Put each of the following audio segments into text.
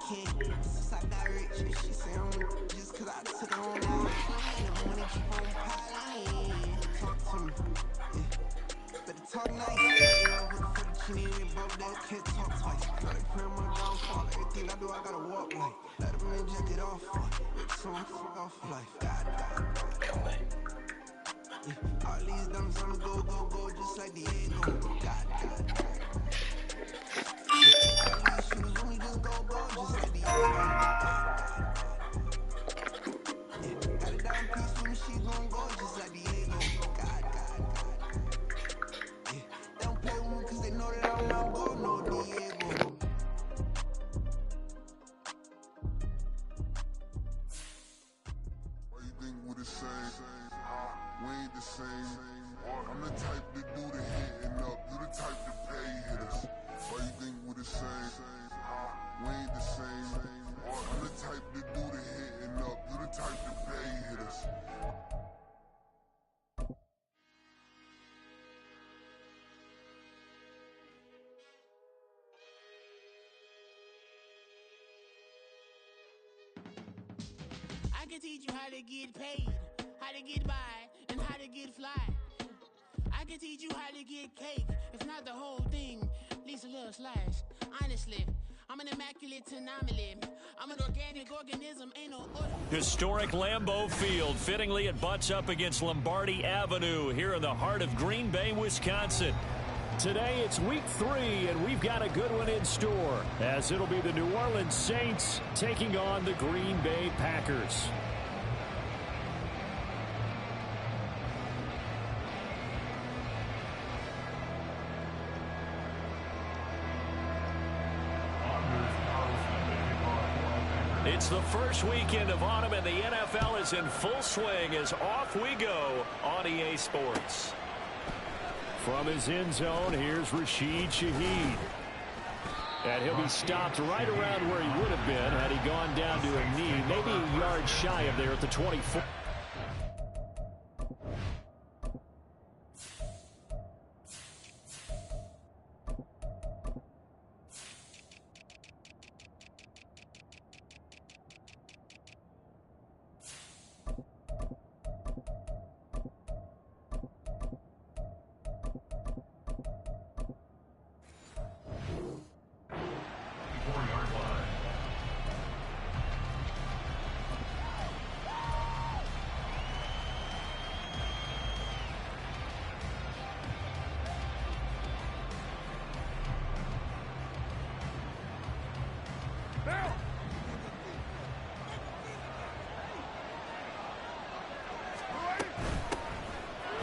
can. Since I got rich, she say I'm just cause I took her on now. Never wanna keep on piling. Talk to me, yeah. Better talk nice. For the chinny and broke down, can't talk twice. Now they pray my downfall. Everything I do, I gotta walk like. Let them inject it off. Rich so I'm fuck off life. God. Yeah. All these dummies on the go, just like Diego. God. Yeah. All these shooters on me just go, just like Diego. Yeah. Got it down piece with me, she gon' go just like Diego. God. Yeah. They don't play with me cause they know that I'm not going no Diego. Why you think we the same? We ain't the same. I'm the type to do the hitting up. You the type to pay hitters. Why you think we the same? We ain't the same. I'm the type to do the hitting up. You the type to pay hitters. I can teach you how to get paid, how to get by, and how to get fly. I can teach you how to get cake, if not the whole thing, at least a little slice. Honestly, I'm an immaculate anomaly. I'm an organic organism, ain't no order. Historic Lambeau Field. Fittingly, it butts up against Lombardi Avenue here in the heart of Green Bay, Wisconsin. Today, it's week 3, and we've got a good one in store, as it'll be the New Orleans Saints taking on the Green Bay Packers. It's the first weekend of autumn, and the NFL is in full swing as off we go on EA Sports. From his end zone, here's Rashid Shaheed. And he'll be stopped right around where he would have been had he gone down to a knee, maybe a yard shy of there at the 24.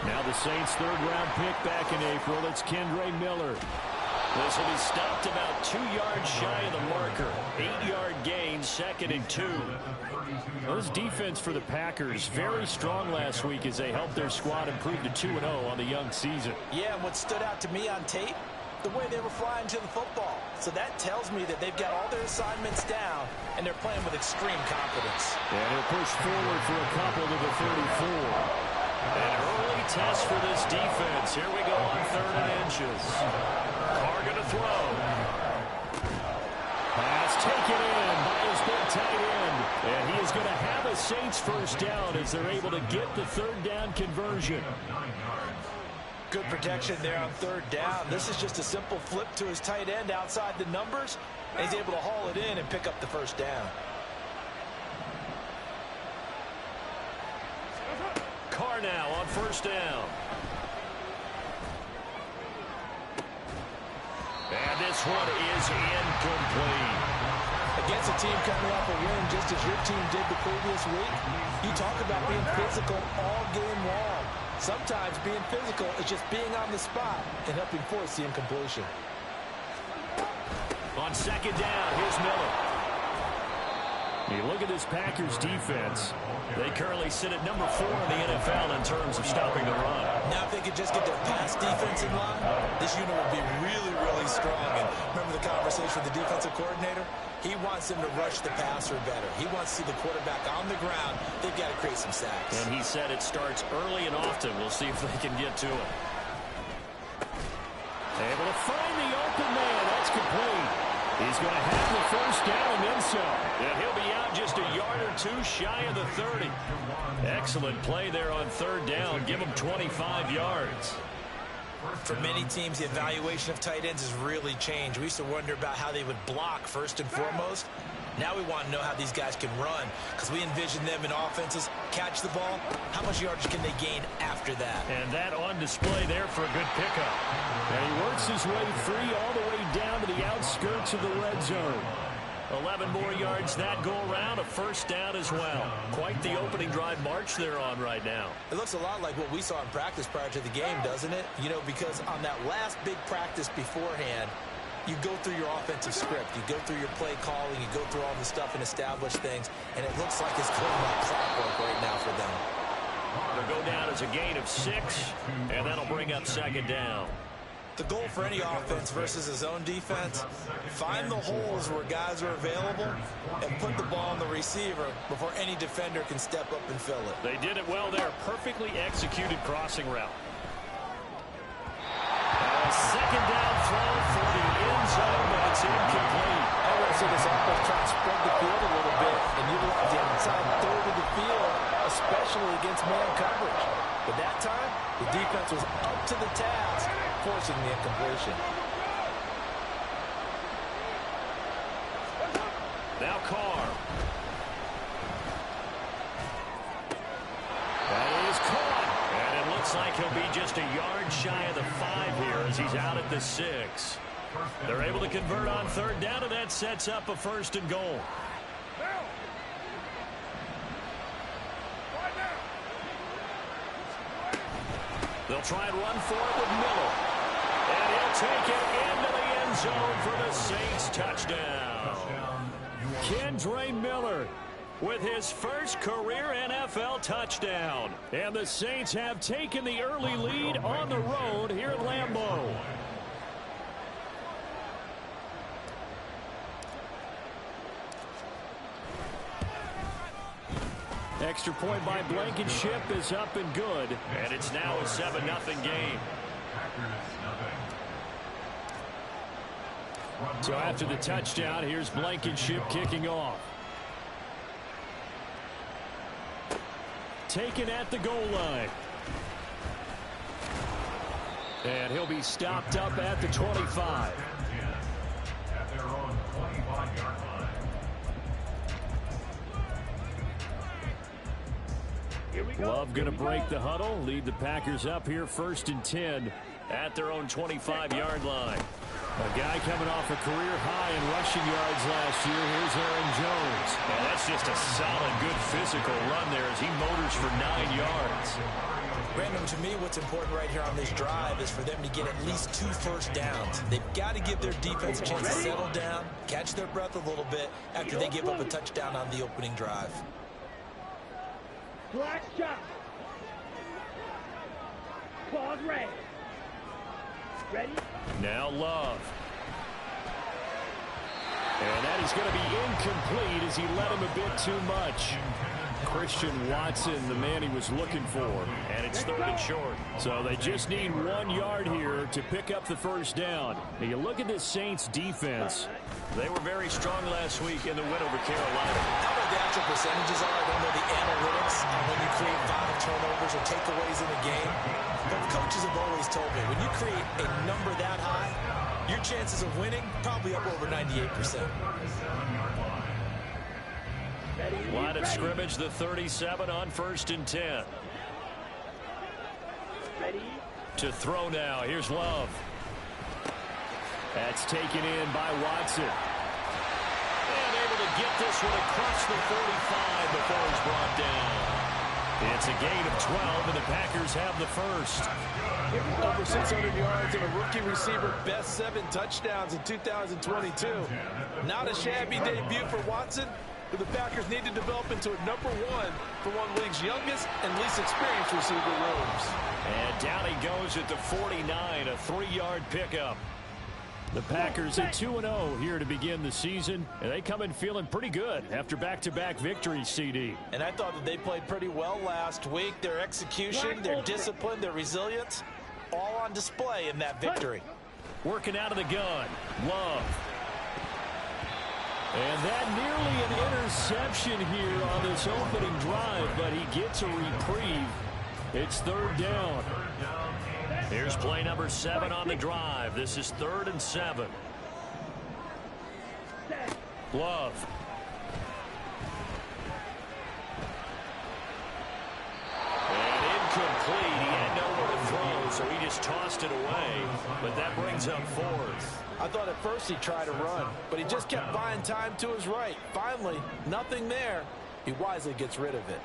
Now the Saints' third-round pick back in April. It's Kendre Miller. This will be stopped about 2 yards shy of the marker. 8-yard gain, 2nd and 2. Well, this defense for the Packers, very strong last week as they helped their squad improve to 2-0 on the young season. Yeah, and what stood out to me on tape, the way they were flying to the football. So that tells me that they've got all their assignments down, and they're playing with extreme confidence. And he'll push forward for a couple to the 34. An early test for this defense. Here we go on 3rd and inches. Carr going to throw. Pass taken in by his big tight end. And he is going to have a Saints first down as they're able to get the 3rd down conversion. Good protection there on 3rd down. This is just a simple flip to his tight end outside the numbers. And he's able to haul it in and pick up the first down. Carr now on 1st down. And this one is incomplete. Against a team coming off a win just as your team did the previous week, you talk about being physical all game long. Sometimes being physical is just being on the spot and helping force the incompletion. On 2nd down, here's Miller. You look at this Packers defense. They currently sit at number 4 in the NFL in terms of stopping the run. Now, if they could just get their pass defense in line, this unit would be really, really strong. And remember the conversation with the defensive coordinator? He wants them to rush the passer better. He wants to see the quarterback on the ground. They've got to create some sacks. And he said it starts early and often. We'll see if they can get to it. Able to find the open man. That's complete. He's going to have the first down and then some. shy of the 30. Excellent play there on third down. Give them 25 yards. For many teams, the evaluation of tight ends has really changed. We used to wonder about how they would block first and foremost. Now we want to know how these guys can run, because we envision them in offenses catch the ball. How much yardage can they gain after that? And that on display there for a good pickup. And he works his way free all the way down to the outskirts of the red zone. 11 more yards that go around, a first down as well. Quite the opening drive march they're on right now. It looks a lot like what we saw in practice prior to the game, doesn't it? You know, because on that last big practice beforehand, you go through your offensive script. You go through your play calling. You go through all the stuff and establish things. And it looks like it's going like clockwork right now for them. They'll go down as a gain of 6, and that'll bring up second down. The goal for any offense versus a zone defense, find the holes where guys are available and put the ball on the receiver before any defender can step up and fill it. They did it well there. Perfectly executed crossing route. Second down throw for the end zone, but it's incomplete. I want to see this offense try to spread the field a little bit and utilize the inside third of the field, especially against man coverage. But that time, the defense was up to the task, forcing the incompletion. Now Carr. That is caught. And it looks like he'll be just a yard shy of the 5 here as he's out at the 6. They're able to convert on third down, and that sets up a first and goal. They'll try and run for it with Miller. And he'll take it into the end zone for the Saints touchdown. Kendre Miller with his first career NFL touchdown. And the Saints have taken the early lead on the road here at Lambeau. Extra point by Blankenship is up and good. And it's now a 7-0 game. So after the touchdown, here's Blankenship kicking off. Taken at the goal line. And he'll be stopped up at the 25. At their own 25-yard line. Love going to break the huddle, lead the Packers up here 1st and 10 at their own 25-yard line. A guy coming off a career high in rushing yards last year. Here's Aaron Jones. And that's just a solid, good physical run there as he motors for 9 yards. Brandon, to me, what's important right here on this drive is for them to get at least 2 first downs. They've got to give their defense a chance to settle down, catch their breath a little bit after they give up a touchdown on the opening drive. Black shot. Pause red. Ready? Now Love. And that is going to be incomplete as he led him a bit too much. Christian Watson, the man he was looking for. And it's 3rd and short. So they just need 1 yard here to pick up the first down. Now you look at this Saints defense. They were very strong last week in the win over Carolina. How about the actual percentages are? I don't know the analytics on when you create 5 turnovers or takeaways in a game. But coaches have always told me, when you create a number that high, your chances of winning probably up over 98%. Line of scrimmage, the 37 on 1st and 10. Ready? To throw now. Here's Love. That's taken in by Watson. And able to get this one across the 45 before he's brought down. It's a gain of 12, and the Packers have the first. Over 600 yards and a rookie receiver, best 7 touchdowns in 2022. Not a shabby debut for Watson, but the Packers need to develop into a number 1 for one of the league's youngest and least experienced receiver rooms. And down he goes at the 49, a 3-yard pickup. The Packers at 2-0 here to begin the season, and they come in feeling pretty good after back-to-back victories, CD. And I thought that they played pretty well last week. Their execution, their discipline, their resilience, all on display in that victory. Working out of the gun, Love. And that nearly an interception here on this opening drive, but he gets a reprieve. It's third down. Here's play number 7 on the drive. This is 3rd and 7. Love. And incomplete. He had nowhere to throw, so he just tossed it away. But that brings up 4th. I thought at first he tried to run, but he just kept buying time to his right. Finally, nothing there. He wisely gets rid of it.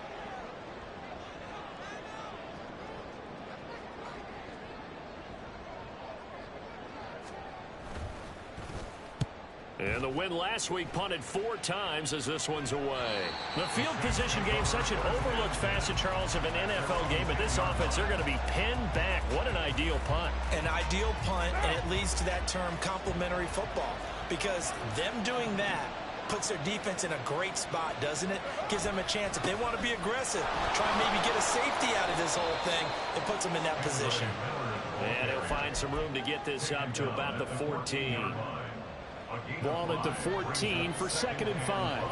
And the win last week punted 4 times as this one's away. The field position game, such an overlooked facet, Charles, of an NFL game. But this offense, they're going to be pinned back. What an ideal punt. An ideal punt, and it leads to that term complementary football. Because them doing that puts their defense in a great spot, doesn't it? Gives them a chance. If they want to be aggressive, try and maybe get a safety out of this whole thing, it puts them in that position. And he'll find some room to get this up to about the 14. Ball at the 14 for 2nd and 5.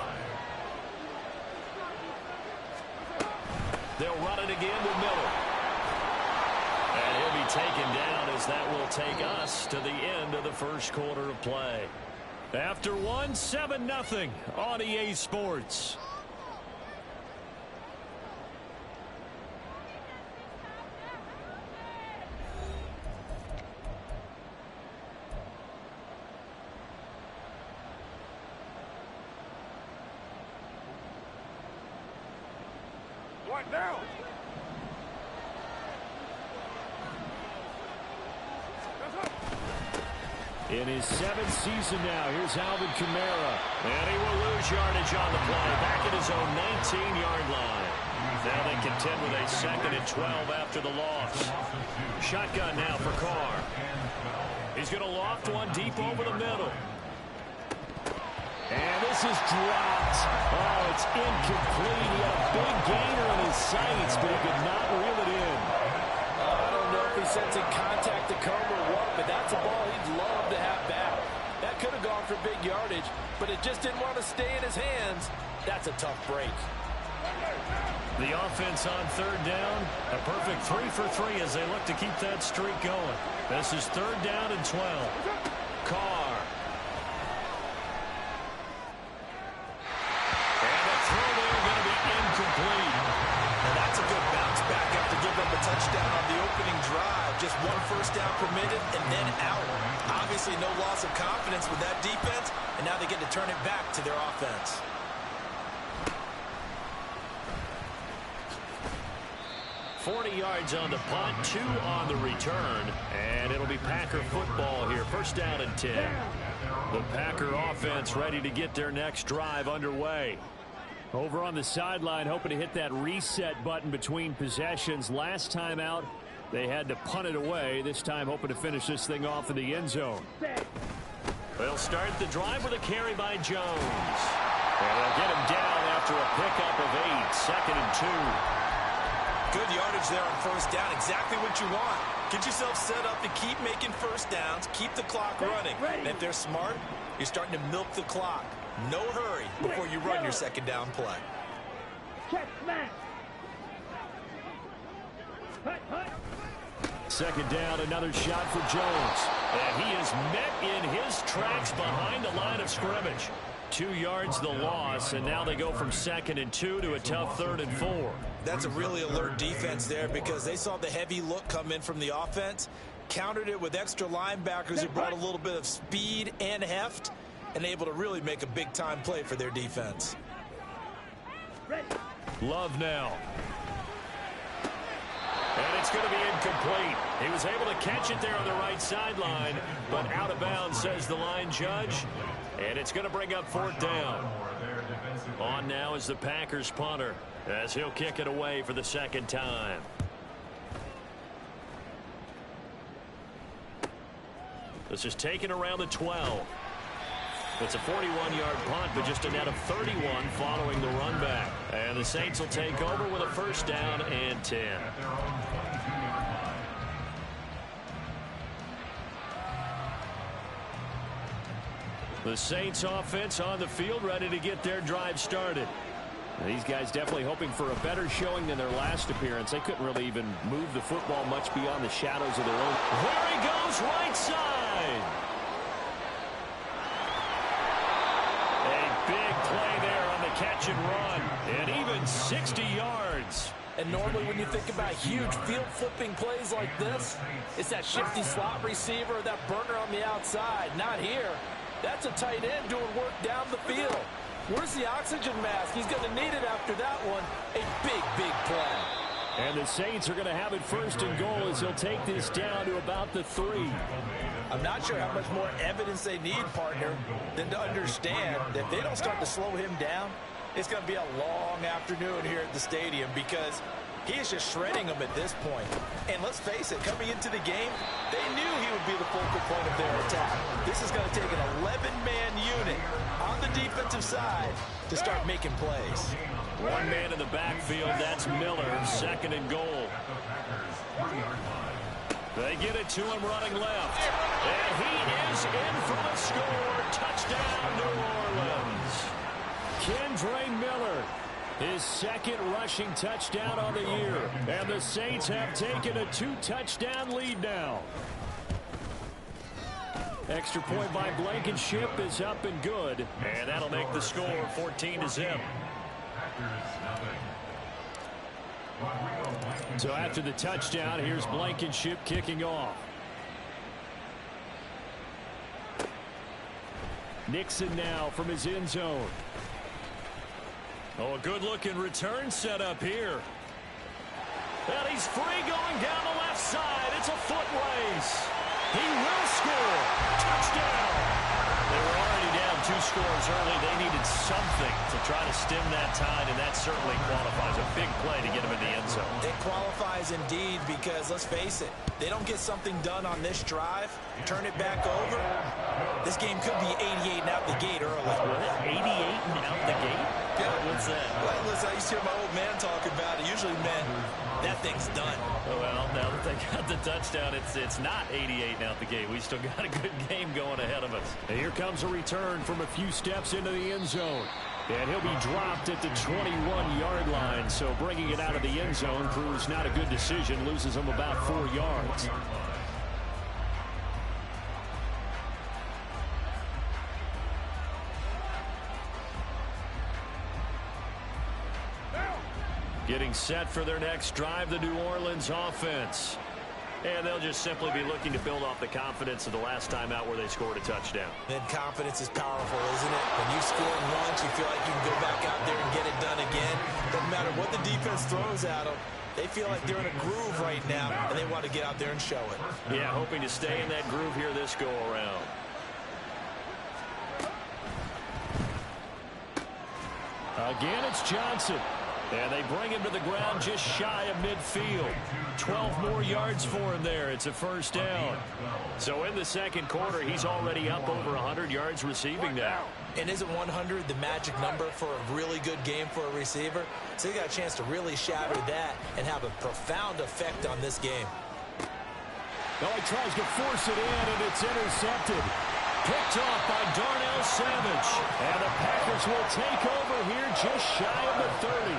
They'll run it again with Miller. And he'll be taken down as that will take us to the end of the first quarter of play. After 1, 7-0 on EA Sports. Now. In his 7th season now, here's Alvin Kamara. And he will lose yardage on the play. Back at his own 19-yard line. Now they contend with a 2nd and 12 after the loss. Shotgun now for Carr. He's going to loft one deep over the middle. And this is dropped. Oh, it's incomplete. He had a big gainer in his sights, but he could not reel it in. I don't know if he's sensing contact to come or what, but that's a ball he'd love to have back. That could have gone for big yardage, but it just didn't want to stay in his hands. That's a tough break. The offense on 3rd down, a perfect 3 for 3 as they look to keep that streak going. This is 3rd down and 12. Carr. And that's a good bounce back after giving them a touchdown on the opening drive. Just 1 first down permitted and then out. Obviously no loss of confidence with that defense, and now they get to turn it back to their offense. $40 yards on the punt, 2 on the return, and it'll be Packer football here. 1st down and 10. The Packer offense ready to get their next drive underway. Over on the sideline, hoping to hit that reset button between possessions. Last time out, they had to punt it away. This time, hoping to finish this thing off in the end zone. They'll start the drive with a carry by Jones. And they'll get him down after a pickup of 8. 2nd and 2. Good yardage there on 1st down. Exactly what you want. Get yourself set up to keep making 1st downs. Keep the clock running. And if they're smart, you're starting to milk the clock. No hurry before you run your 2nd down play. Check smash. 2nd down, another shot for Jones. And he is met in his tracks behind the line of scrimmage. 2 yards the loss, and now they go from 2nd and 2 to a tough 3rd and 4. That's a really alert defense there because they saw the heavy look come in from the offense, countered it with extra linebackers who brought a little bit of speed and heft, and able to really make a big-time play for their defense. Love now. And it's going to be incomplete. He was able to catch it there on the right sideline, but out of bounds, says the line judge. And it's going to bring up 4th down. On now is the Packers punter, as he'll kick it away for the 2nd time. This is taken around the 12. It's a 41-yard punt, but just a net of 31 following the run back. And the Saints will take over with a 1st down and 10. The Saints offense on the field, ready to get their drive started. These guys definitely hoping for a better showing than their last appearance. They couldn't really even move the football much beyond the shadows of their own. There he goes, right side. A big play there on the catch and run. And even 60 yards. And normally when you think about huge field-flipping plays like this, it's that shifty slot receiver or that burner on the outside. Not here. That's a tight end doing work down the field. Where's the oxygen mask? He's going to need it after that one. A big, big play. And the Saints are going to have it first and goal as he'll take this down to about the 3. I'm not sure how much more evidence they need, partner, than to understand that if they don't start to slow him down, it's going to be a long afternoon here at the stadium because he is just shredding them at this point. And let's face it, coming into the game, they knew he would be the focal point of their attack. This is going to take an 11-man unit on the defensive side to start making plays. One man in the backfield, that's Miller, second and goal. They get it to him running left. And he is in for the score. Touchdown, New Orleans. Kendre Miller, his second rushing touchdown on the year. And the Saints have taken a 2-touchdown lead now. Extra point by Blankenship is up and good. And that'll make the score 14-0. So after the touchdown, here's Blankenship kicking off. Nixon now from his end zone. Oh, a good-looking return set up here. And he's free going down the left side. It's a foot race. He will score. Touchdown. They were already down 2 scores early. They needed something to try to stem that tide, and that certainly qualifies. A big play to get him in the end zone. It qualifies indeed because, let's face it, they don't get something done on this drive, turn it back over, this game could be 88 and out the gate early. What? 88 and out the gate? Yeah. What's that? Well, listen, I used to hear my old man talk about it. Usually meant that thing's done. Well, now that they got the touchdown, it's not 88 and out the gate. We still got a good game going ahead of us. And here comes a return from a few steps into the end zone. And he'll be dropped at the 21-yard line. So bringing it out of the end zone proves not a good decision. Loses him about 4 yards. Getting set for their next drive, the New Orleans offense. And they'll just simply be looking to build off the confidence of the last time out where they scored a touchdown. Then confidence is powerful, isn't it? When you score once, you feel like you can go back out there and get it done again. Doesn't matter what the defense throws at them. They feel like they're in a groove right now, and they want to get out there and show it. Yeah, hoping to stay in that groove here this go-around. Again, it's Johnson. And they bring him to the ground just shy of midfield. 12 more yards for him there. It's a first down. So in the second quarter, he's already up over 100 yards receiving now. And isn't 100 the magic number for a really good game for a receiver? So they got a chance to really shatter that and have a profound effect on this game. Oh, he tries to force it in, and it's intercepted. Picked off by Darnell Savage. And the Packers will take over here just shy of the 30.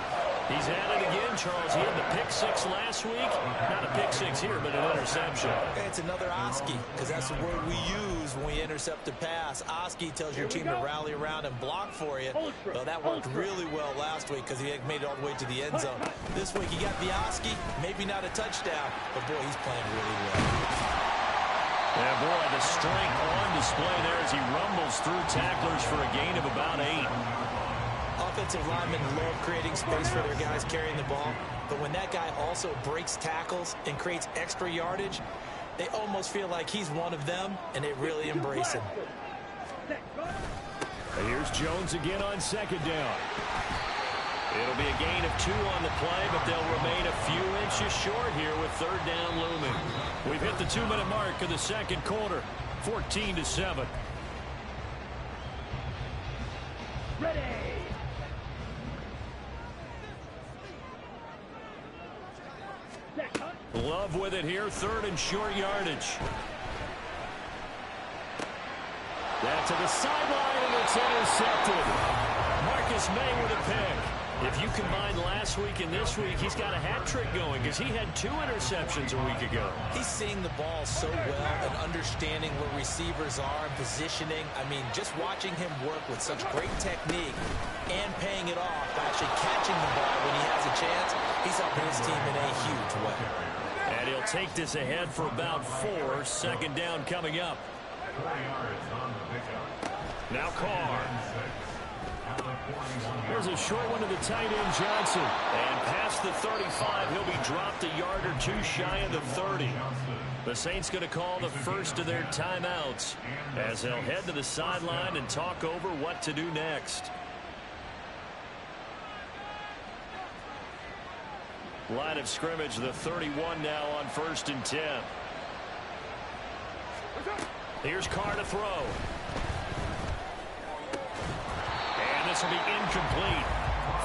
He's at it again, Charles. He had the pick 6 last week. Not a pick 6 here, but an interception. It's another Oski, because that's the word we use when we intercept a pass. Oski tells your team to rally around and block for you. Well, that worked really well last week because he made it all the way to the end zone. This week he got the Oski, maybe not a touchdown, but boy, he's playing really well. Yeah, boy, the strength on display there as he rumbles through tacklers for a gain of about 8. Offensive linemen love creating space for their guys carrying the ball, but when that guy also breaks tackles and creates extra yardage, they almost feel like he's one of them, and they really embrace him. And here's Jones again on second down. It'll be a gain of 2 on the play, but they'll remain a few inches short here with third down looming. We've hit the 2-minute mark of the second quarter, 14-7. Ready. Love with it here, third and short yardage. That to the sideline, and it's intercepted. Marcus May with a pick. If you combine last week and this week, he's got a hat trick going because he had 2 interceptions a week ago. He's seeing the ball so well and understanding where receivers are and positioning. I mean, just watching him work with such great technique and paying it off by actually catching the ball when he has a chance, he's helping his team in a huge way. And he'll take this ahead for about 4. Second down coming up. Now Carr. There's a short one to the tight end, Johnson. And past the 35, he'll be dropped a yard or 2 shy of the 30. The Saints going to call the first of their timeouts as they'll head to the sideline and talk over what to do next. Line of scrimmage, the 31 now on 1st and 10. Here's Carr to throw. And this will be incomplete.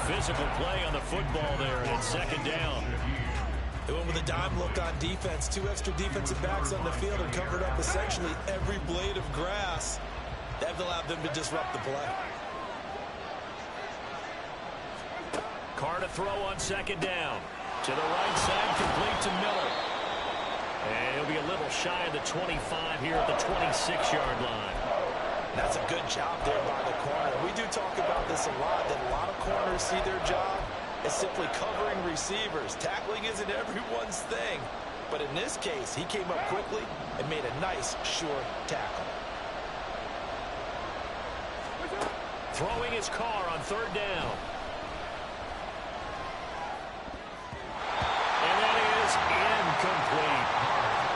Physical play on the football there, and it's second down. They went with a dime look on defense. 2 extra defensive backs on the field and covered up essentially every blade of grass. That allowed them to disrupt the play. Carr to throw on second down. To the right side, complete to Miller. And he'll be a little shy of the 25 here at the 26-yard line. That's a good job there by the corner. We do talk about this a lot, that a lot of corners see their job as simply covering receivers. Tackling isn't everyone's thing. But in this case, he came up quickly and made a nice, short tackle. Throwing his Carr on third down. And that is incomplete.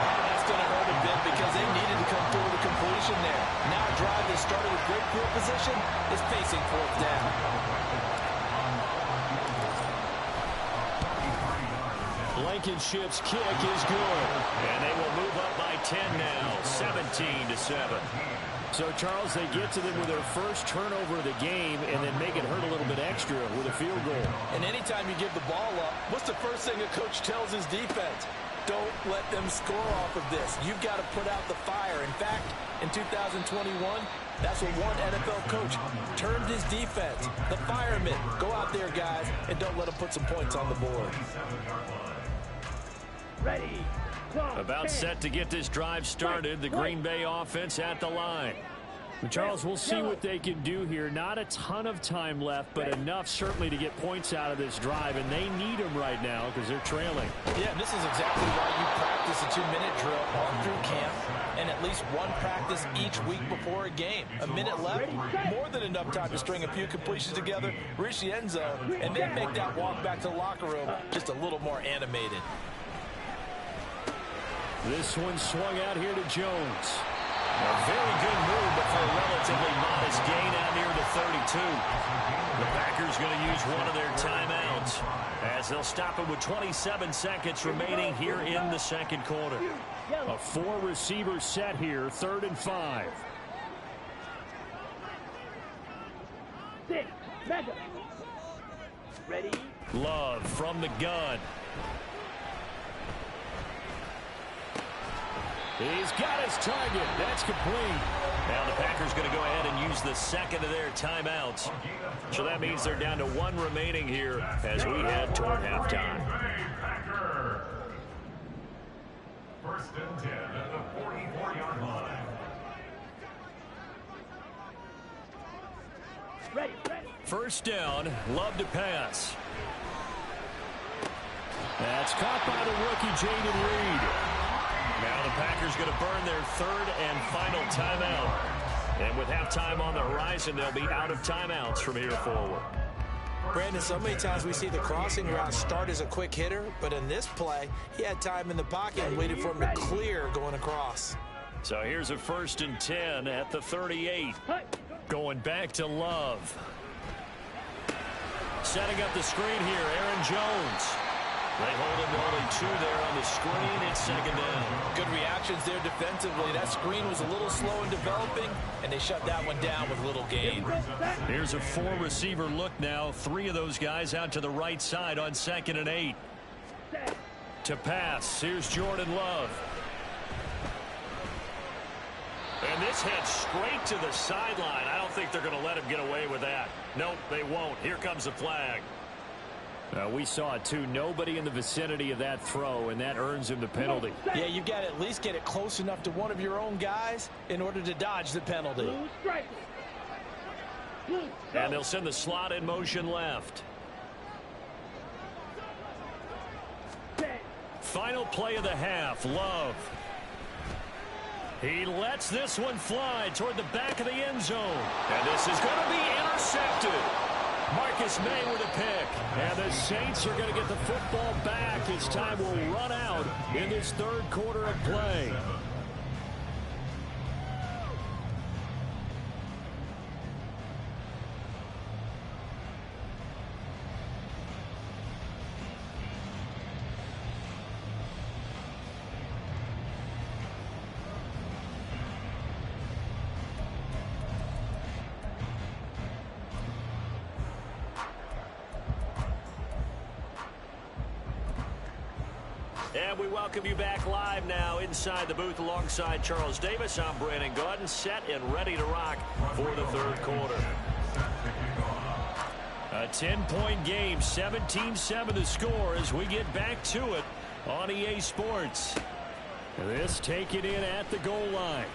That's going to hurt a bit because they needed to come through with a completion there. Now a drive that started with great field position is facing 4th down. Blankenship's kick is good. And they will move up by 10 now, 17-7. So, Charles, they get to them with their first turnover of the game and then make it hurt a little bit extra with a field goal. And anytime you give the ball up, what's the first thing a coach tells his defense? Don't let them score off of this. You've got to put out the fire. In fact, in 2021, that's what one NFL coach termed his defense. The firemen. Go out there, guys, and don't let them put some points on the board. Ready. About set to get this drive started. The Green Bay offense at the line. Charles, we'll see what they can do here. Not a ton of time left, but enough certainly to get points out of this drive, and they need them right now because they're trailing. Yeah, this is exactly why you practice a 2-minute drill all through camp and at least one practice each week before a game. A minute left, more than enough time to string a few completions together, reach the end zone, and then make that walk back to the locker room just a little more animated. This one swung out here to Jones. A very good move, but for a relatively modest gain out near the 32. The Packers going to use one of their timeouts as they'll stop it with 27 seconds remaining here in the second quarter. A 4-receiver set here, 3rd and 5. Ready. Love from the gun. He's got his target. That's complete. Now the Packers going to go ahead and use the second of their timeouts. So that means they're down to 1 remaining here as we head toward halftime. First and 10 at the 44-yard line. Ready. First down, Love to pass. That's caught by the rookie, Jaden Reed. Now the Packers going to burn their 3rd and final timeout. And with halftime on the horizon, they'll be out of timeouts from here forward. Brandon, so many times we see the crossing route start as a quick hitter, but in this play, he had time in the pocket and waited for him to clear going across. So here's a 1st and 10 at the 38. Going back to Love. Setting up the screen here, Aaron Jones. They hold him to only 2 there on the screen. It's second down. Good reactions there defensively. That screen was a little slow in developing, and they shut that one down with little gain. Here's a 4-receiver look now. 3 of those guys out to the right side on 2nd and 8. To pass, here's Jordan Love. And this heads straight to the sideline. I don't think they're going to let him get away with that. Nope, they won't. Here comes the flag. We saw it too. Nobody in the vicinity of that throw, and that earns him the penalty. Yeah, you've got to at least get it close enough to one of your own guys in order to dodge the penalty. And they'll send the slot in motion left. Final play of the half, Love. He lets this one fly toward the back of the end zone. And this is going to be intercepted. Marcus May with a pick. And the Saints are going to get the football back as time will run out in this third quarter of play. And we welcome you back live now inside the booth alongside Charles Davis. I'm Brandon Gaudin, set and ready to rock for the third quarter. A 10-point game, 17-7 the score as we get back to it on EA Sports. This taken in at the goal line.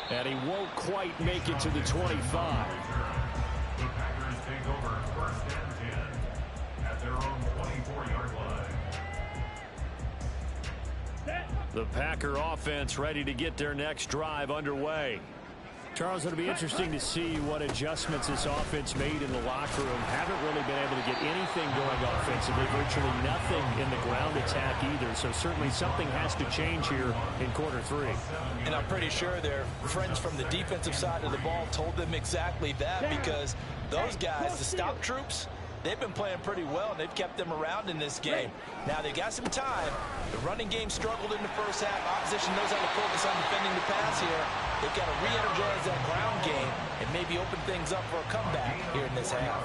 And he won't quite make it to the 25. The Packers take over first and 10 at their own 24-yard line. The Packer offense ready to get their next drive underway. Charles, it'll be interesting to see what adjustments this offense made in the locker room. Haven't really been able to get anything going offensively, virtually nothing in the ground attack either. So certainly something has to change here in quarter three. And I'm pretty sure their friends from the defensive side of the ball told them exactly that, because those guys, the stop troops, they've been playing pretty well, and they've kept them around in this game. Now, they've got some time. The running game struggled in the first half. Opposition knows how to focus on defending the pass here. They've got to re-energize that ground game and maybe open things up for a comeback here in this half.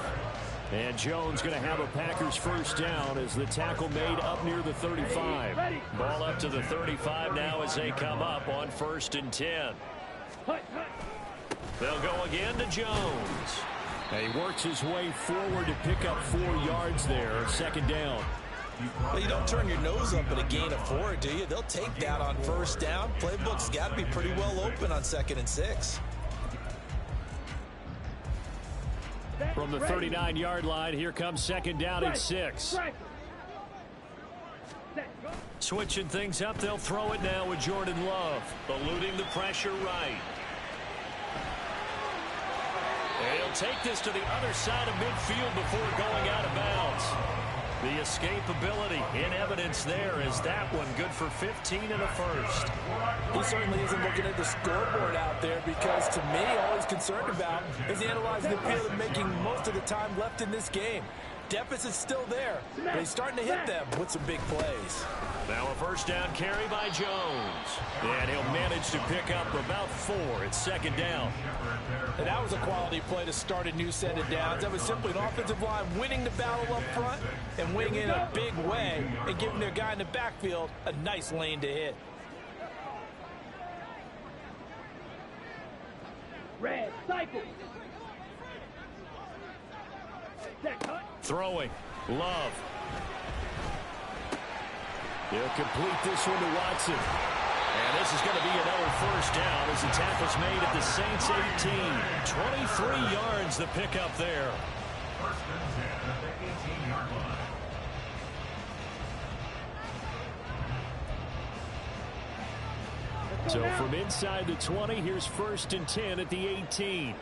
And Jones going to have a Packers first down as the tackle made up near the 35. Ball up to the 35 now as they come up on 1st and 10. They'll go again to Jones. And he works his way forward to pick up 4 yards there, second down. Well, you don't turn your nose up at a gain of 4, do you? They'll take that on first down. Playbook's got to be pretty well open on 2nd and 6. From the 39-yard line, here comes second down and 6. Switching things up, they'll throw it now with Jordan Love, eluding the pressure right. He'll take this to the other side of midfield before going out of bounds. The escapability in evidence there is that one good for 15 and a first. He certainly isn't looking at the scoreboard out there, because to me, all he's concerned about is analyzing the field and making most of the time left in this game. Deficit's still there, but he's starting to hit them with some big plays. Now a first down carry by Jones. And he'll manage to pick up about 4. It's second down. And that was a quality play to start a new set of downs. That was simply an offensive line winning the battle up front and winning in a big way and giving their guy in the backfield a nice lane to hit. Red cycle. Throwing. Love. They'll complete this one to Watson. And this is going to be another first down as the tackle's made at the Saints 18. 23 yards the pickup there. First and 10 at the 18-yard line. So from inside the 20, here's 1st and 10 at the 18.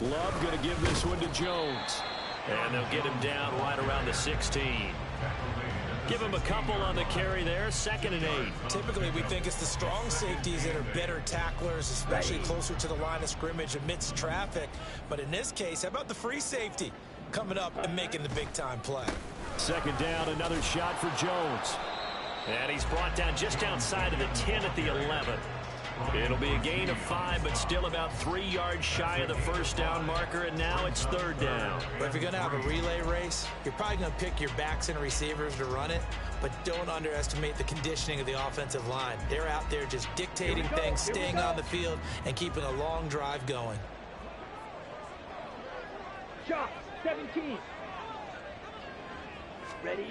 Love going to give this one to Jones. And they'll get him down right around the 16. Give him a couple on the carry there, 2nd and 8. Typically, we think it's the strong safeties that are better tacklers, especially closer to the line of scrimmage amidst traffic. But in this case, how about the free safety coming up and making the big-time play? Second down, another shot for Jones. And he's brought down just outside of the 10 at the 11. It'll be a gain of 5, but still about 3 yards shy of the first down marker, and now it's 3rd down. But if you're going to have a relay race, you're probably going to pick your backs and receivers to run it, but don't underestimate the conditioning of the offensive line. They're out there just dictating things, staying on the field, and keeping a long drive going. Shot 17. Ready?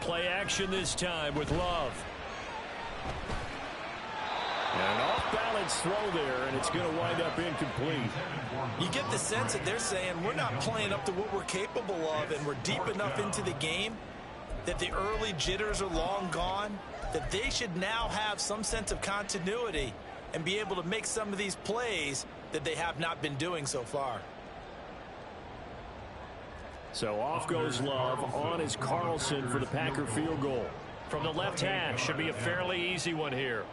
Play action this time with Love. An off-balance throw there, and it's going to wind up incomplete. You get the sense that they're saying we're not playing up to what we're capable of, and we're deep enough into the game that the early jitters are long gone, that they should now have some sense of continuity and be able to make some of these plays that they have not been doing so far. So off goes Love. On is Carlson for the Packer field goal. From the left hash, should be a fairly easy one here.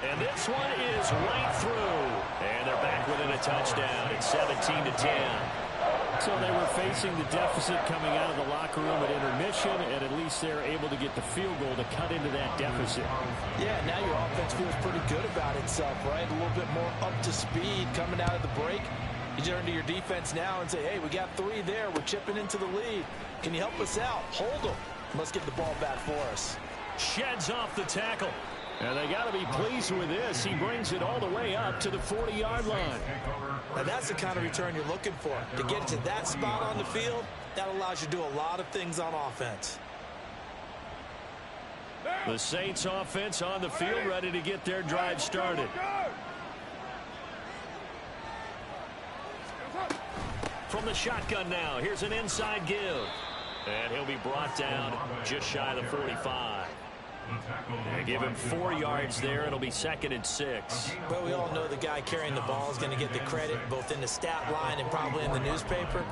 And this one is right through. And they're back within a touchdown. It's 17-10. So they were facing the deficit coming out of the locker room at intermission, and at least they're able to get the field goal to cut into that deficit. Yeah, now your offense feels pretty good about itself, right? A little bit more up to speed coming out of the break. You turn to your defense now and say, hey, we got 3 there. We're chipping into the lead. Can you help us out? Hold them. Let's get the ball back for us. Sheds off the tackle. And they got to be pleased with this. He brings it all the way up to the 40-yard line. Now that's the kind of return you're looking for. To get to that spot on the field, that allows you to do a lot of things on offense. The Saints offense on the field, ready to get their drive started. From the shotgun now, here's an inside give. And he'll be brought down just shy of the 45. And give him 4 yards there. It'll be 2nd and 6. Well, we all know the guy carrying the ball is going to get the credit both in the stat line and probably in the newspaper.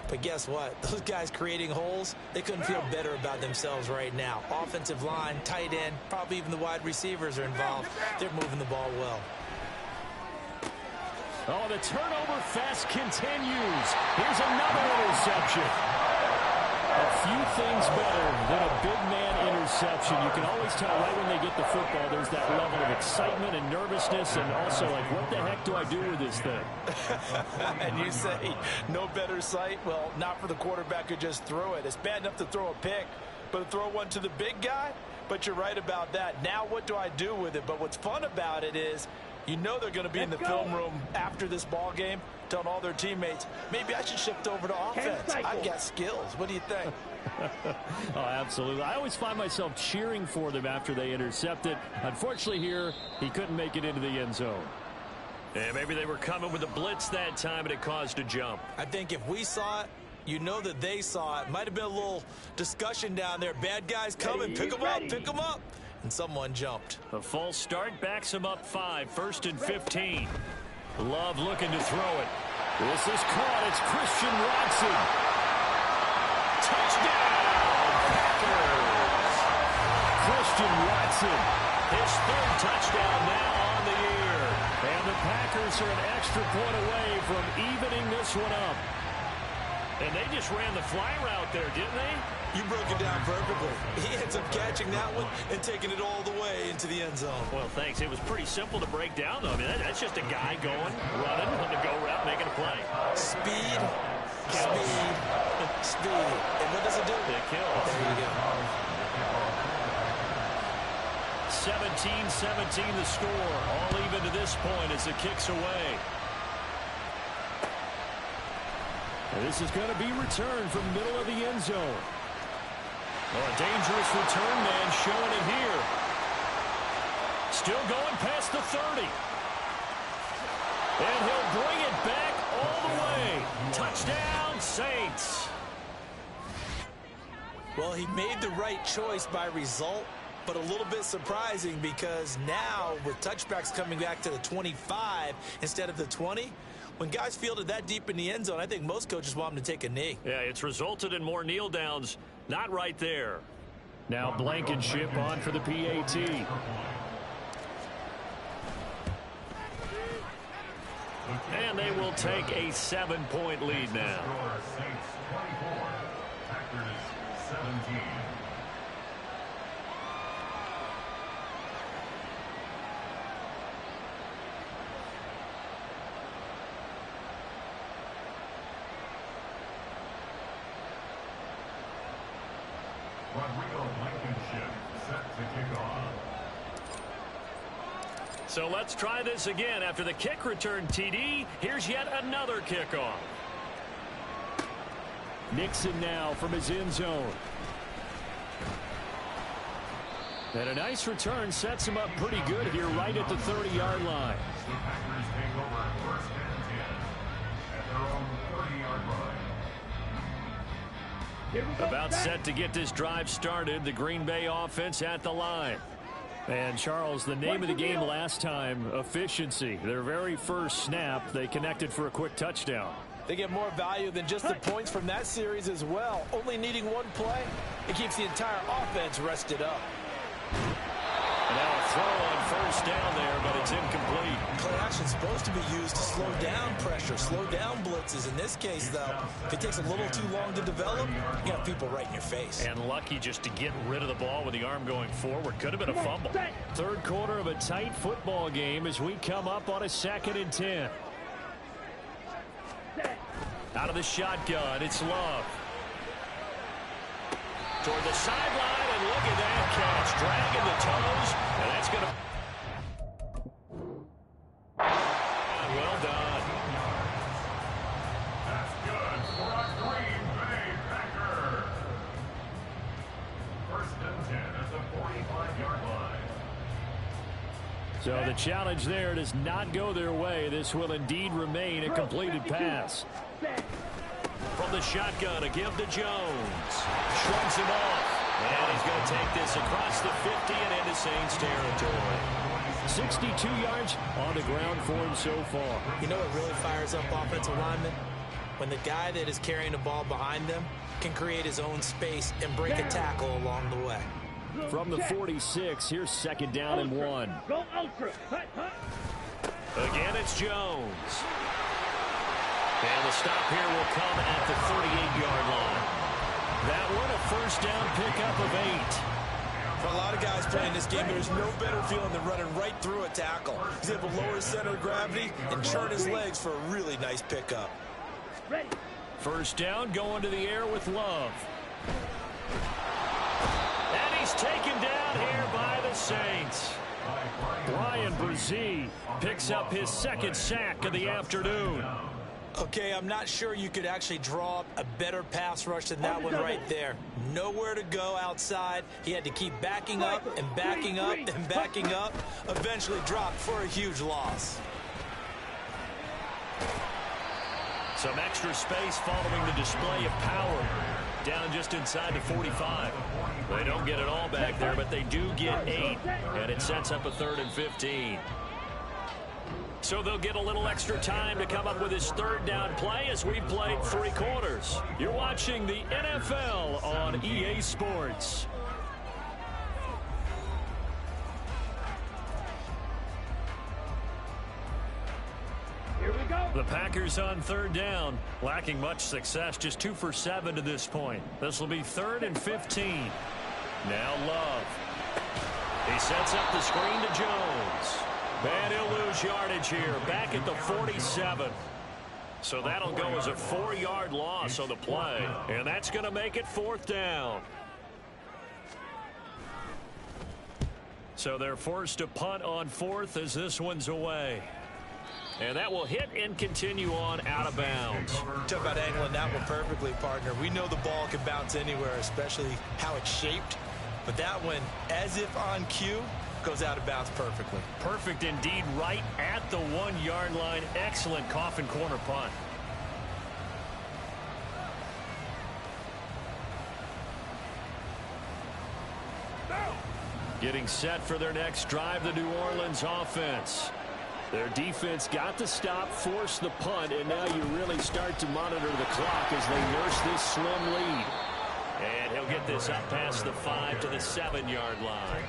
But guess what? Those guys creating holes, they couldn't feel better about themselves right now. Offensive line, tight end, probably even the wide receivers are involved. They're moving the ball well. Oh, the turnover fest continues. Here's another interception. A few things better than a big man interception. You can always tell right when they get the football, there's that level of excitement and nervousness, and also like, what the heck do I do with this thing? And you say, no better sight? Well, not for the quarterback who just threw it. It's bad enough to throw a pick, but to throw one to the big guy? But you're right about that. Now what do I do with it? But what's fun about it is, you know they're going to be in the film room after this ball game telling all their teammates, maybe I should shift over to offense. I've got skills. What do you think? Oh, absolutely. I always find myself cheering for them after they intercept it. Unfortunately here, he couldn't make it into the end zone. And maybe they were coming with a blitz that time and it caused a jump. I think if we saw it, you know that they saw it. Might have been a little discussion down there. Bad guys coming. Pick them up. Pick them up. And someone jumped. A false start backs him up 5. 1st and 15. Love looking to throw it. This is caught. It's Christian Watson. Touchdown, Packers. Christian Watson, his 3rd touchdown now on the year. And the Packers are an extra point away from evening this one up. And they just ran the fly route there, didn't they? You broke it down perfectly. He ends up catching that one and taking it all the way into the end zone. Well, thanks. It was pretty simple to break down, though. I mean, that's just a guy going, running on the go route, making a play. Speed, speed, speed. And what does it do? It kills. There you go. 17-17 the score. All even to this point as the kick's away. And this is going to be returned from the middle of the end zone. Oh, a dangerous return man showing it here. Still going past the 30. And he'll bring it back all the way. Touchdown, Saints. Well, he made the right choice by result, but a little bit surprising because now with touchbacks coming back to the 25 instead of the 20, when guys fielded that deep in the end zone, I think most coaches want them to take a knee. Yeah, it's resulted in more kneel downs. Not right there. Now Blankenship on for the PAT. And they will take a 7-point lead now. Saints 24, Packers 17. So let's try this again. After the kick return TD, here's yet another kickoff. Nixon now from his end zone. And a nice return sets him up pretty good here right at the 30-yard line. The Packers take over first and 10 at their own 30-yard line. About set to get this drive started. The Green Bay offense at the line. And, Charles, the name of the game last time, efficiency. Their very first snap, they connected for a quick touchdown. They get more value than just the points from that series as well. Only needing one play, it keeps the entire offense rested up. And now a throw on first down there, but it's incomplete. Play action's supposed to be used to slow down pressure, slow down blitzes. In this case, though, if it takes a little too long to develop, you got people right in your face. And lucky just to get rid of the ball with the arm going forward. Could have been a fumble. Third quarter of a tight football game as we come up on a 2nd and 10. Out of the shotgun, it's Love. Toward the sideline, and look at that catch. Dragging the toes, and that's going to... Well done. That's good for a Green Bay Packer. First and 10 at the 45-yard line. So the challenge there does not go their way. This will indeed remain a completed pass. From the shotgun, a give to Jones. Shrugs him off. And he's going to take this across the 50 and into Saints territory. 62 yards on the ground for him so far. You know what really fires up offensive linemen? When the guy that is carrying the ball behind them can create his own space and break a tackle along the way. From the 46, here's 2nd down and 1. Go ultra. Again, it's Jones. And the stop here will come at the 38-yard line. That one a first down pickup of 8. For a lot of guys playing this game, there's no better feeling than running right through a tackle. He's able to lower his center of gravity and churn his legs for a really nice pickup. Ready. First down going to the air with Love. And he's taken down here by the Saints. Brian Brzee picks up his 2nd sack of the afternoon. Okay, I'm not sure you could actually draw up a better pass rush than that one right there. Nowhere to go outside. He had to keep backing up and backing up and backing up. Eventually dropped for a huge loss. Some extra space following the display of power. Down just inside the 45. They don't get it all back there, but they do get 8. And it sets up a 3rd and 15. So they'll get a little extra time to come up with his 3rd down play as we've played 3 quarters. You're watching the NFL on EA Sports. Here we go. The Packers on 3rd down, lacking much success, just 2 for 7 to this point. This will be 3rd and 15. Now Love. He sets up the screen to Jones. And he'll lose yardage here, back at the 47. So that'll go as a 4-yard loss on the play. And that's going to make it 4th down. So they're forced to punt on 4th as this one's away. And that will hit and continue on out of bounds. Talk about angling that one perfectly, partner. We know the ball can bounce anywhere, especially how it's shaped. But that one, as if on cue, goes out of bounds perfectly. Perfect indeed, right at the 1-yard line. Excellent coffin corner punt. Getting set for their next drive, the New Orleans offense. Their defense got the stop, forced the punt, and now you really start to monitor the clock as they nurse this slim lead. And he'll get this up past the 5 to the 7-yard line.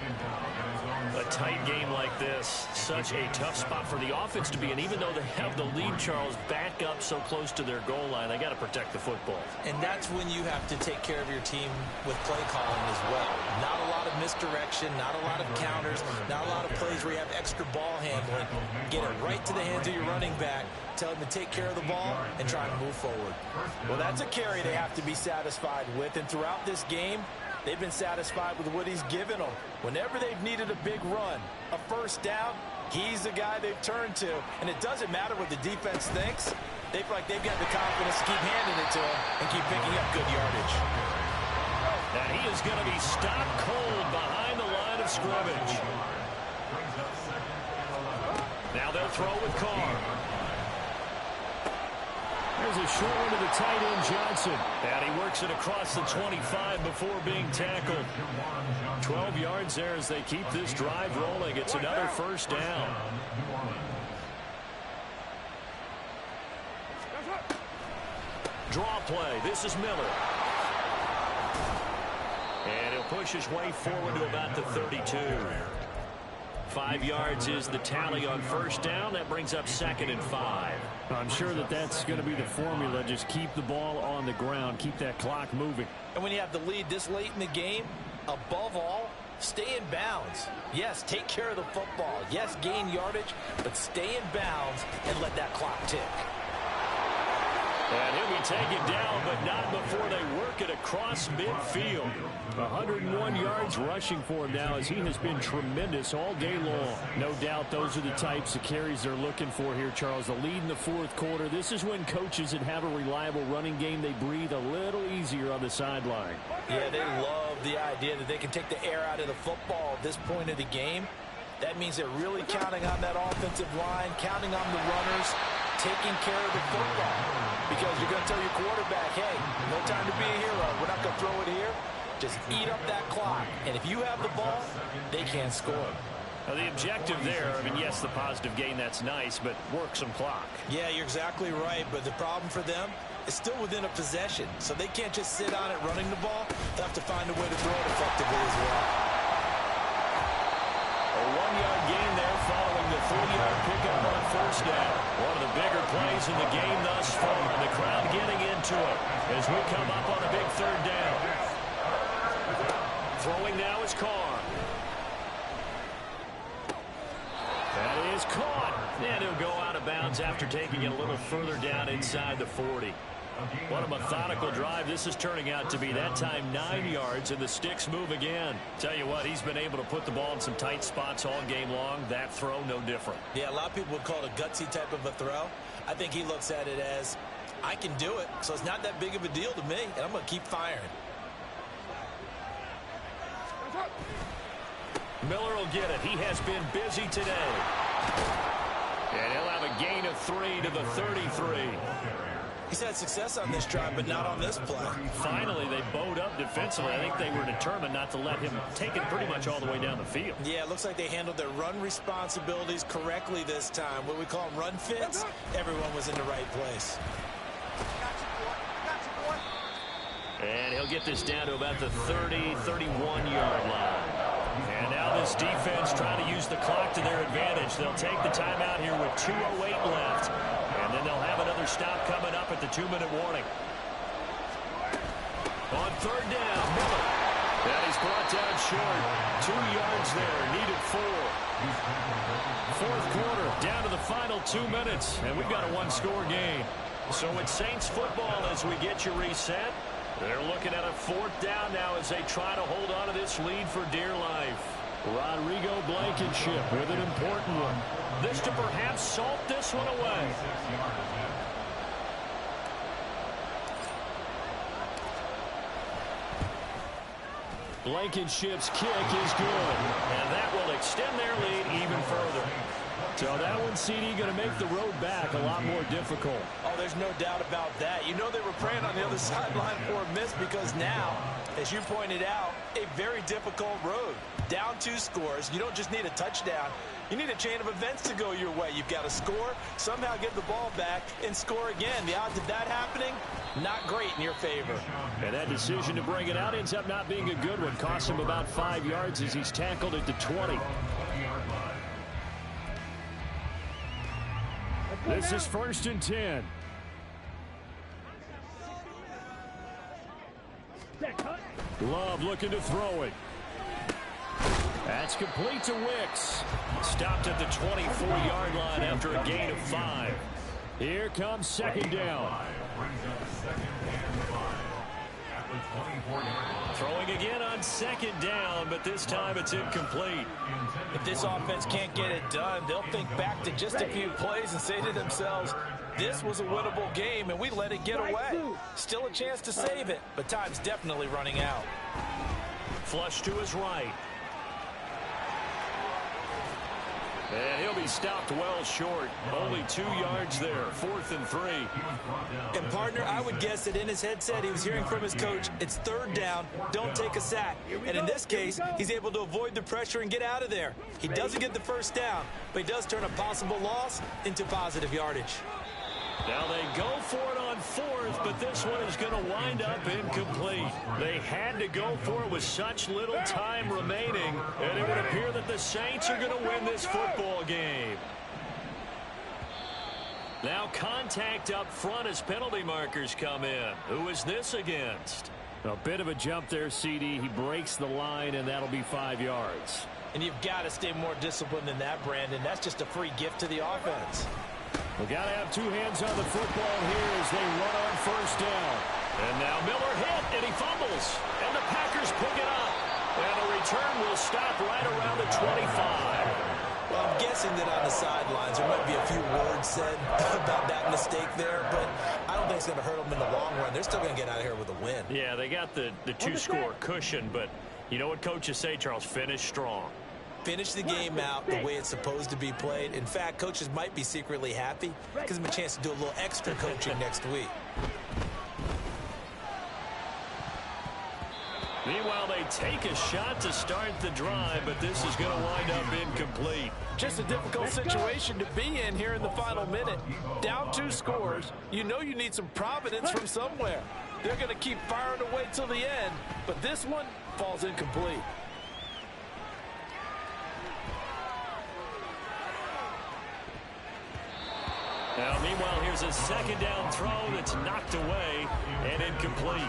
A tight game like this, such a tough spot for the offense to be in. Even though they have the lead, Charles, back up so close to their goal line, they got to protect the football. And that's when you have to take care of your team with play calling as well. Not a lot of misdirection, not a lot of counters, not a lot of plays where you have extra ball handling. Get it right to the hands of your running back, tell him to take care of the ball, and try to move forward. Well, that's a carry they have to be satisfied with. And throughout this game, They've been satisfied with what he's given them. Whenever they've needed a big run, a first down, he's the guy they've turned to. And it doesn't matter what the defense thinks. They feel like they've got the confidence to keep handing it to him and keep picking up good yardage. And he is going to be stopped cold behind the line of scrimmage. Now they'll throw with Carr. There's a short one to the tight end, Johnson. And he works it across the 25 before being tackled. 12 yards there as they keep this drive rolling. It's another first down. Draw play. This is Miller. And he'll push his way forward to about the 32. 5 yards is the tally on first down. That brings up 2nd and 5. I'm sure that's going to be the formula. Just keep the ball on the ground. Keep that clock moving. And when you have the lead this late in the game, above all, stay in bounds. Yes, take care of the football. Yes, gain yardage, but stay in bounds and let that clock tick. And he'll be taken down, but not before they work it across midfield. 101 yards rushing for him now as he has been tremendous all day long. No doubt those are the types of carries they're looking for here, Charles. The lead in the fourth quarter. This is when coaches that have a reliable running game, they breathe a little easier on the sideline. Yeah, they love the idea that they can take the air out of the football at this point of the game. That means they're really counting on that offensive line, counting on the runners, taking care of the football. Because you're going to tell your quarterback, hey, no time to be a hero. We're not going to throw it here. Just eat up that clock. And if you have the ball, they can't score. Now the objective there, I mean, yes, the positive gain, that's nice, but work some clock. Yeah, you're exactly right. But the problem for them is still within a possession. So they can't just sit on it running the ball. They'll have to find a way to throw it effectively as well. A 1-yard gain there following the 3-yard pickup on first down. One of the bigger plays in the game thus far. The crowd getting into it as we come up on a big third down. Throwing now is Carr. That is caught. And he'll go out of bounds after taking it a little further down inside the 40. What a methodical drive this is turning out to be. That time 9 yards, and the sticks move again. Tell you what, he's been able to put the ball in some tight spots all game long. That throw, no different. Yeah, a lot of people would call it a gutsy type of a throw. I think he looks at it as, I can do it, so it's not that big of a deal to me, and I'm going to keep firing. Miller will get it. He has been busy today. And he'll have a gain of 3 to the 33. He's had success on this drive, but not on this play. Finally, they bowed up defensively. I think they were determined not to let him take it pretty much all the way down the field. Yeah, it looks like they handled their run responsibilities correctly this time. What we call them run fits, everyone was in the right place. And he'll get this down to about the 30, 31-yard line. And now this defense trying to use the clock to their advantage. They'll take the timeout here with 2:08 left. And then they'll have another stop coming up at the 2-minute warning. On third down, Miller. And he's brought down short. 2 yards there, needed 4. Fourth quarter, down to the final 2 minutes. And we've got a one-score game. So it's Saints football as we get you reset. They're looking at a fourth down now as they try to hold on to this lead for dear life. Rodrigo Blankenship with an important one. This to perhaps salt this one away. Blankenship's kick is good. And that will extend their lead even further. So that one, CD, going to make the road back a lot more difficult. Oh, there's no doubt about that. You know they were praying on the other sideline for a miss because now, as you pointed out, a very difficult road. Down 2 scores. You don't just need a touchdown. You need a chain of events to go your way. You've got to score, somehow get the ball back, and score again. The odds of that happening, not great in your favor. And that decision to bring it out ends up not being a good one. Cost him about 5 yards as he's tackled at the 20. This is 1st and 10. Love looking to throw it. That's complete to Wicks. Stopped at the 24-yard line after a gain of 5. Here comes 2nd down. with 24 yards. Throwing again on second down, but this time it's incomplete. If this offense can't get it done, they'll think back to just a few plays and say to themselves, this was a winnable game and we let it get away. Still a chance to save it, but time's definitely running out. Flush to his right. And he'll be stopped well short. Only 2 yards there. 4th and 3. And, partner, I would guess that in his headset he was hearing from his coach, it's 3rd down, don't take a sack. And in this case, he's able to avoid the pressure and get out of there. He doesn't get the first down, but he does turn a possible loss into positive yardage. Now they go for it on 4th, but this one is going to wind up incomplete. They had to go for it with such little time remaining, and it would appear that the Saints are going to win this football game. Now contact up front as penalty markers come in. Who is this against? A bit of a jump there, CD. He breaks the line, and that'll be 5 yards. And you've got to stay more disciplined than that, Brandon. That's just a free gift to the offense. We got to have 2 hands on the football here as they run on 1st down. And now Miller hit, and he fumbles. And the Packers pick it up. And the return will stop right around the 25. Well, I'm guessing that on the sidelines there might be a few words said about that mistake there, but I don't think it's going to hurt them in the long run. They're still going to get out of here with a win. Yeah, they got the 2-score cushion, but you know what coaches say, Charles? Finish strong. Finish the game out the way it's supposed to be played. In fact, coaches might be secretly happy. Gives them a chance to do a little extra coaching next week. Meanwhile, they take a shot to start the drive, but this is going to wind up incomplete. Just a difficult situation to be in here in the final minute. Down 2 scores. You know you need some providence from somewhere. They're going to keep firing away till the end, but this one falls incomplete. Now, meanwhile, here's a 2nd down throw that's knocked away and incomplete.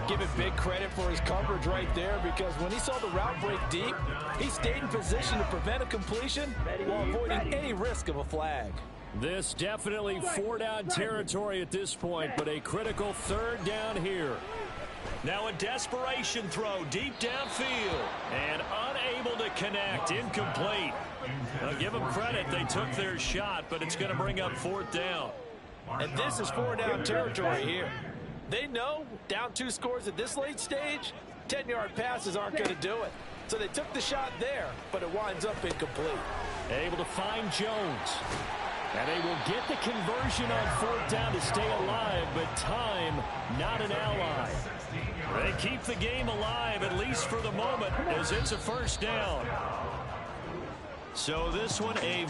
Give him big credit for his coverage right there, because when he saw the route break deep, he stayed in position to prevent a completion while avoiding any risk of a flag. This definitely 4-down territory at this point, but a critical 3rd down here. Now a desperation throw deep downfield and unable to connect. Incomplete. Give them credit. They took their shot, but it's going to bring up 4th down. And this is 4-down territory here. They know down 2 scores at this late stage, 10-yard passes aren't going to do it. So they took the shot there, but it winds up incomplete. Able to find Jones. And they will get the conversion on 4th down to stay alive, but time not an ally. They keep the game alive, at least for the moment, as it's a 1st down. So this one a